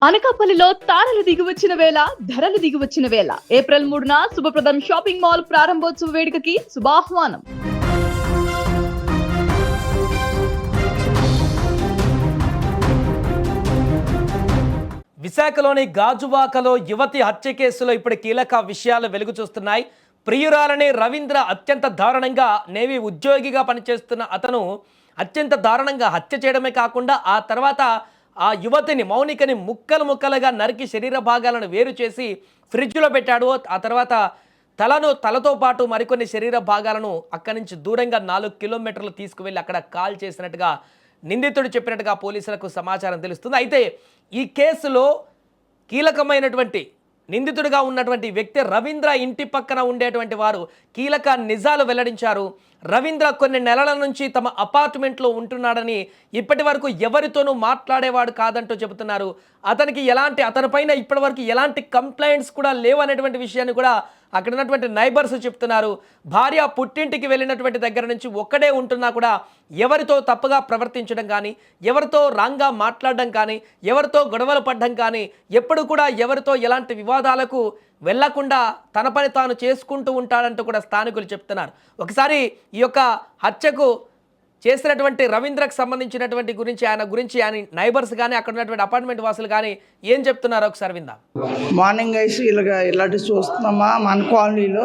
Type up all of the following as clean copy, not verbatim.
అనకాపల్లిలో తారలు దిగివచ్చిన వేళ ధరలు దిగివచ్చిన వేళ ఏప్రిల్ 3న శుభప్రదం షాపింగ్ మాల్ ప్రారంభోత్సవ వేడుకకి శుభాహ్వానం. విశాఖలోని గాజువాకలో యువతి హత్య కేసులో ఇప్పుడు కీలక విషయాలు వెలుగు చూస్తున్నాయి. ప్రియురాలని రవీంద్ర అత్యంత దారుణంగా నేవీ ఉద్యోగిగా పనిచేస్తున్న అతను అత్యంత దారుణంగా హత్య చేయడమే కాకుండా ఆ తర్వాత ఆ యువతిని మౌనికని ముక్కలు ముక్కలుగా నరికి శరీర భాగాలను వేరు చేసి ఫ్రిడ్జ్లో పెట్టాడు. ఆ తర్వాత తలతో పాటు మరికొన్ని శరీర భాగాలను అక్కడి నుంచి దూరంగా 4 కిలోమీటర్లు తీసుకువెళ్ళి అక్కడ కాల్ చేసినట్టుగా నిందితుడు చెప్పినట్టుగా పోలీసులకు సమాచారం తెలుస్తుంది. అయితే ఈ కేసులో కీలకమైనటువంటి నిందితుడిగా ఉన్నటువంటి వ్యక్తి రవీంద్ర ఇంటి పక్కన ఉండేటువంటి వారు కీలక నిజాలు వెల్లడించారు. రవీంద్ర కొన్ని నెలల నుంచి తమ అపార్ట్మెంట్లో ఉంటున్నాడని, ఇప్పటి వరకు ఎవరితోనూ మాట్లాడేవాడు కాదంటూ చెబుతున్నారు. అతనిపైన ఇప్పటి వరకు ఎలాంటి కంప్లైంట్స్ కూడా లేవనేటువంటి విషయాన్ని కూడా అక్కడ ఉన్నటువంటి నైబర్స్ చెప్తున్నారు. భార్య పుట్టింటికి వెళ్ళినటువంటి దగ్గర నుంచి ఒక్కడే ఉంటున్నా కూడా ఎవరితో తప్పుగా ప్రవర్తించడం కానీ, ఎవరితో రాంగ్గా మాట్లాడడం కానీ, ఎవరితో గొడవలు పడడం కానీ, ఎప్పుడు కూడా ఎవరితో ఎలాంటి వివాదాలకు వెళ్లకుండా తన పని తాను చేసుకుంటూ ఉంటాడంటూ కూడా స్థానికులు చెప్తున్నారు. ఒకసారి ఈ యొక్క హత్యకు చేసినటువంటి రవీంద్రకు సంబంధించినటువంటి ఆయన నైబర్స్ కానీ అక్కడ ఉన్నటువంటి అపార్ట్మెంట్ వాసులు కానీ ఏం చెప్తున్నారో ఒకసారి విందాం. మార్నింగ్ అయితే ఇలాంటి చూస్తున్నామా మన కాలనీలో.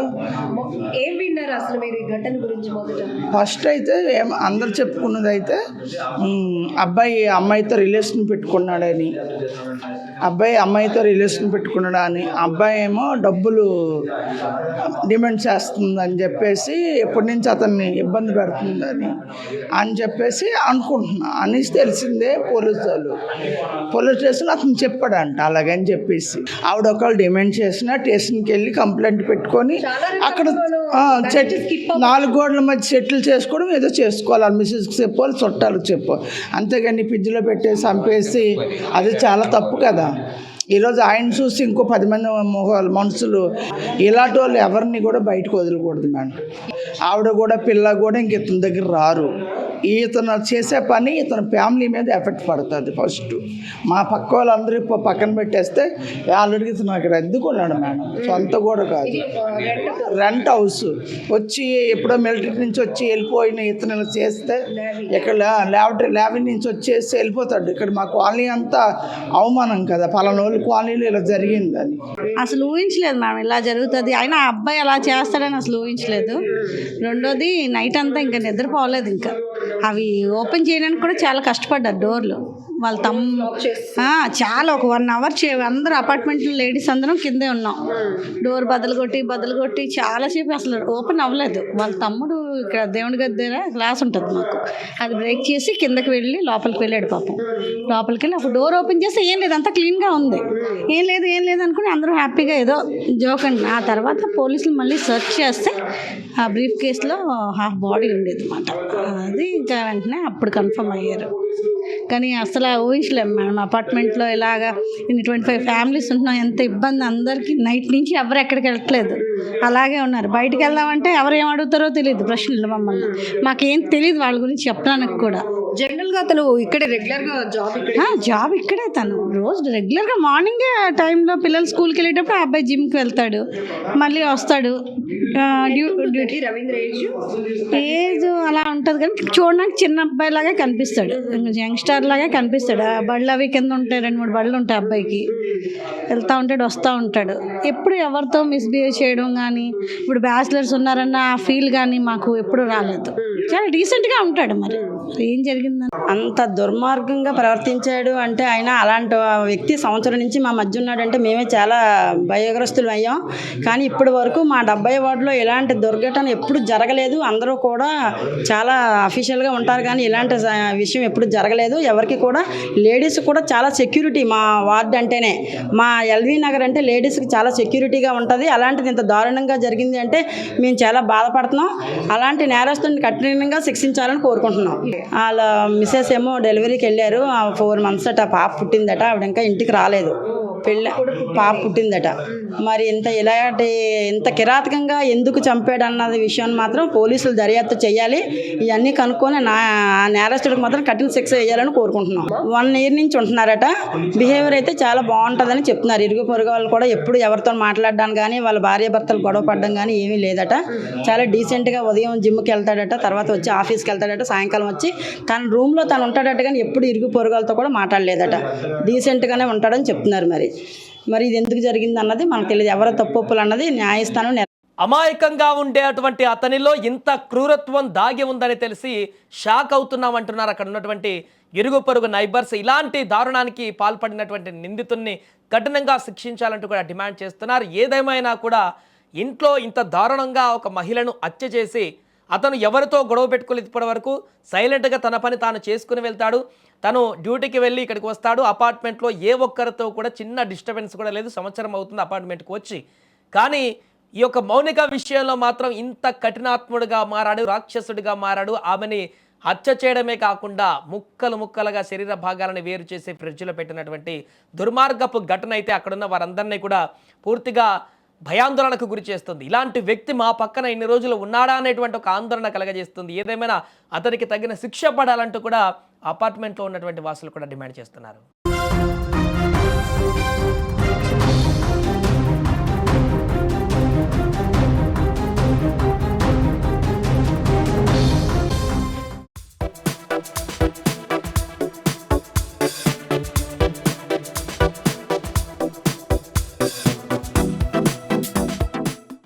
ఏం విన్నారు అసలు మీరు ఈ ఘటన గురించి? ఫస్ట్ అయితే అందరు చెప్పుకున్నది అయితే అబ్బాయి అమ్మాయితో రిలేషన్ పెట్టుకున్నాడని, అబ్బాయి ఏమో డబ్బులు డిమాండ్ చేస్తుందని చెప్పేసి ఎప్పటి నుంచి అతన్ని ఇబ్బంది పెడుతుందని చెప్పేసి అనుకుంటున్నా అనేసి తెలిసిందే. పోలీస్ స్టేషన్ అతను చెప్పాడంట అలాగని చెప్పేసి. ఆవిడ ఒకళ్ళు డిమాండ్ చేసిన స్టేషన్కి వెళ్ళి కంప్లైంట్ పెట్టుకొని అక్కడ 4 గోడల మధ్య సెటిల్ చేసుకోవడం ఏదో చేసుకోవాలి. మిస్సెస్కి చెప్పాలి, చుట్టాలకు చెప్పాలి. అంతేగాని ఫ్రిడ్జ్లో పెట్టేసి చంపేసి అది చాలా తప్పు కదా. ఈరోజు ఆయన చూసి ఇంకో 10 మంది మనుషులు ఇలాంటి వాళ్ళు ఎవరిని కూడా బయటకు వదలకూడదు మేడం. ఆవిడ కూడా పిల్ల కూడా ఇంక ఇతని దగ్గర రారు. ఇతను చేసే పని ఇతని ఫ్యామిలీ మీద ఎఫెక్ట్ పడుతుంది. ఫస్ట్ మా పక్క వాళ్ళందరూ పక్కన పెట్టేస్తే ఆల్రెడీ ఇతను అక్కడ అద్దెకున్నాడు మేడం, సొంత కూడా కాదు, రెంట్ హౌస్. వచ్చి ఎప్పుడో మిలిటరీ నుంచి వచ్చి వెళ్ళిపోయిన ఇతను చేస్తే ఇక్కడ ల్యాబ్ నుంచి వచ్చేసి వెళ్ళిపోతాడు. ఇక్కడ మా కాలనీ అంతా అవమానం కదా, పలానా కాలనీలో ఇలా జరిగిందని అసలు ఊహించలేదు మేడం ఇలా జరుగుతుంది. అయినా ఆ అబ్బాయి అలా చేస్తాడని అసలు ఊహించలేదు. రెండోది నైట్ అంతా ఇంకా నిద్రపోలేదు. ఇంకా అవి ఓపెన్ చేయడానికి కూడా చాలా కష్టపడ్డారు డోర్లు. వాళ్ళ చాలా ఒక 1 అవర్ అందరూ అపార్ట్మెంట్లో లేడీస్ అందరం కిందే ఉన్నాం. డోర్ బద్దలు కొట్టి చాలాసేపు అసలు ఓపెన్ అవ్వలేదు. వాళ్ళ తమ్ముడు ఇక్కడ దేవుడి దగ్గర గ్లాస్ ఉంటుంది మాకు, అది బ్రేక్ చేసి కిందకి వెళ్ళి లోపలికి వెళ్ళాడు పాపం. లోపలికి వెళ్ళి అప్పుడు డోర్ ఓపెన్ చేస్తే ఏం లేదు, అంతా క్లీన్గా ఉంది. ఏం లేదు అనుకుని అందరూ హ్యాపీగా ఏదో జోక్ అండి. ఆ తర్వాత పోలీసులు మళ్ళీ సెర్చ్ చేస్తే ఆ బ్రీఫ్ కేసులో హాఫ్ బాడీ ఉండేది అన్నమాట. అది ఇంకా వెంటనే అప్పుడు కన్ఫర్మ్ అయ్యారు. కానీ అసలు ఊహించలేము మేడం, అపార్ట్మెంట్లో ఇలాగా 25 ఫ్యామిలీస్ ఉంటున్నాం. ఎంత ఇబ్బంది అందరికీ. నైట్ నుంచి ఎవరు ఎక్కడికి వెళ్ళట్లేదు, అలాగే ఉన్నారు. బయటకు వెళ్దామంటే ఎవరు ఏం అడుగుతారో తెలియదు ప్రశ్నలు మమ్మల్ని. మాకేం తెలియదు వాళ్ళ గురించి చెప్పడానికి కూడా. జనరల్గా తను ఇక్కడే రెగ్యులర్గా జాబ్ ఇక్కడే. తను రోజు రెగ్యులర్గా మార్నింగే టైంలో పిల్లలు స్కూల్కి వెళ్ళేటప్పుడు ఆ అబ్బాయి జిమ్కి వెళ్తాడు, మళ్ళీ వస్తాడు. రవీంద్ర ఏజ్ అలా ఉంటుంది కానీ చూడడానికి చిన్న అబ్బాయి లాగా కనిపిస్తాడు, యంగ్స్టర్ లాగా కనిపిస్తాడు. ఆ బళ్ళు అవి కింద ఉంటాయి, 2-3 బళ్ళు ఉంటాయి అబ్బాయికి. వెళ్తూ ఉంటాడు, వస్తూ ఉంటాడు. ఎప్పుడు ఎవరితో మిస్బిహేవ్ చేయడం కానీ, ఇప్పుడు బ్యాచిలర్స్ ఉన్నారన్న ఆ ఫీల్ కానీ మాకు ఎప్పుడు రాలేదు. చాలా డీసెంట్గా ఉంటాడు. మరి ఏం జరిగిందని అంత దుర్మార్గంగా ప్రవర్తించాడు అంటే, ఆయన అలాంటి వ్యక్తి సంవత్సరం నుంచి మా మధ్య ఉన్నాడంటే మేమే చాలా భయగ్రస్తులు అయ్యాం. కానీ ఇప్పటి వరకు మా 70 వార్డులో ఇలాంటి దుర్ఘటన ఎప్పుడు జరగలేదు. అందరూ కూడా చాలా అఫీషియల్గా ఉంటారు కానీ ఇలాంటి విషయం ఎప్పుడు జరగలేదు. ఎవరికి కూడా లేడీస్ కూడా చాలా సెక్యూరిటీ మా వార్డు అంటేనే. మా ఎల్వి నగర్ అంటే లేడీస్కి చాలా సెక్యూరిటీగా ఉంటుంది. అలాంటిది ఇంత దారుణంగా జరిగింది అంటే మేము చాలా బాధపడుతున్నాం. అలాంటి నేరస్తుని కఠినంగా శిక్షించాలని కోరుకుంటున్నాం. వాళ్ళ మిసెస్ ఏమో డెలివరీకి వెళ్ళారు. 4 months అట పాప పుట్టిందట. ఆవిడ ఇంకా ఇంటికి రాలేదు. పెళ్ళి పాప పుట్టిందట. మరి ఇంత కిరాతకంగా ఎందుకు చంపాడు అన్నది విషయాన్ని మాత్రం పోలీసులు దర్యాప్తు చేయాలి. ఇవన్నీ కనుక్కొని నేరస్తుడికి మాత్రం కఠిన శిక్ష వేయాలని కోరుకుంటున్నాం. 1 year నుంచి ఉంటున్నారట. బిహేవియర్ అయితే చాలా బాగుంటుందని చెప్తున్నారు. ఇరుగు పొరుగు వాళ్ళు కూడా ఎప్పుడు ఎవరితో మాట్లాడడానికి కానీ వాళ్ళ భార్యాభర్తలు గొడవ పడడం కానీ ఏమీ లేదట. చాలా డీసెంట్గా ఉదయం జిమ్కి వెళ్తాడట, తర్వాత వచ్చి ఆఫీస్కి వెళ్తాడట, సాయంకాలం వచ్చి తన రూమ్లో తను ఉంటాడట. కానీ ఎప్పుడు ఇరుగు పొరుగు వాళ్ళతో కూడా మాట్లాడలేదట. డీసెంట్గానే ఉంటాడని చెప్తున్నారు. మరి ఇది ఎందుకు జరిగింది అన్నది మనకు తెలియదు. ఎవరో తప్పులు అన్నది న్యాయస్థానం అమాయకంగా ఉండే అటువంటి అతనిలో ఇంత క్రూరత్వం దాగి ఉందని తెలిసి షాక్ అవుతున్నామంటున్నారు అక్కడ ఉన్నటువంటి ఇరుగు పొరుగు నైబర్స్. ఇలాంటి దారుణానికి పాల్పడినటువంటి నిందితుల్ని కఠినంగా శిక్షించాలంటూ కూడా డిమాండ్ చేస్తున్నారు. ఏదేమైనా కూడా ఇంట్లో ఇంత దారుణంగా ఒక మహిళను హత్య చేసి అతను ఎవరితో గొడవ పెట్టుకోలేదు ఇప్పటి వరకు. సైలెంట్గా తన పని తాను చేసుకుని వెళ్తాడు. తను డ్యూటీకి వెళ్ళి ఇక్కడికి వస్తాడు. అపార్ట్మెంట్లో ఏ ఒక్కరితో కూడా చిన్న డిస్టర్బెన్స్ కూడా లేదు. సంవత్సరం అవుతుంది అపార్ట్మెంట్కి వచ్చి. కానీ ఈ యొక్క మౌనిక విషయంలో మాత్రం ఇంత కఠినాత్ముడిగా మారాడు, రాక్షసుడిగా మారాడు. ఆమెని హత్య చేయడమే కాకుండా ముక్కలు ముక్కలుగా శరీర భాగాలను వేరు చేసి ఫ్రిడ్జ్లో పెట్టినటువంటి దుర్మార్గపు ఘటన అయితే అక్కడున్న వారందరినీ కూడా పూర్తిగా భయాందోళనకు గురి చేస్తుంది. ఇలాంటి వ్యక్తి మా పక్కన ఇన్ని రోజులు ఉన్నాడా అనేటువంటి ఒక ఆందోళన కలగజేస్తుంది. ఏదేమైనా అతనికి తగిన శిక్ష పడాలంటూ కూడా అపార్ట్మెంట్లో ఉన్నటువంటి వాసులు కూడా డిమాండ్ చేస్తున్నారు.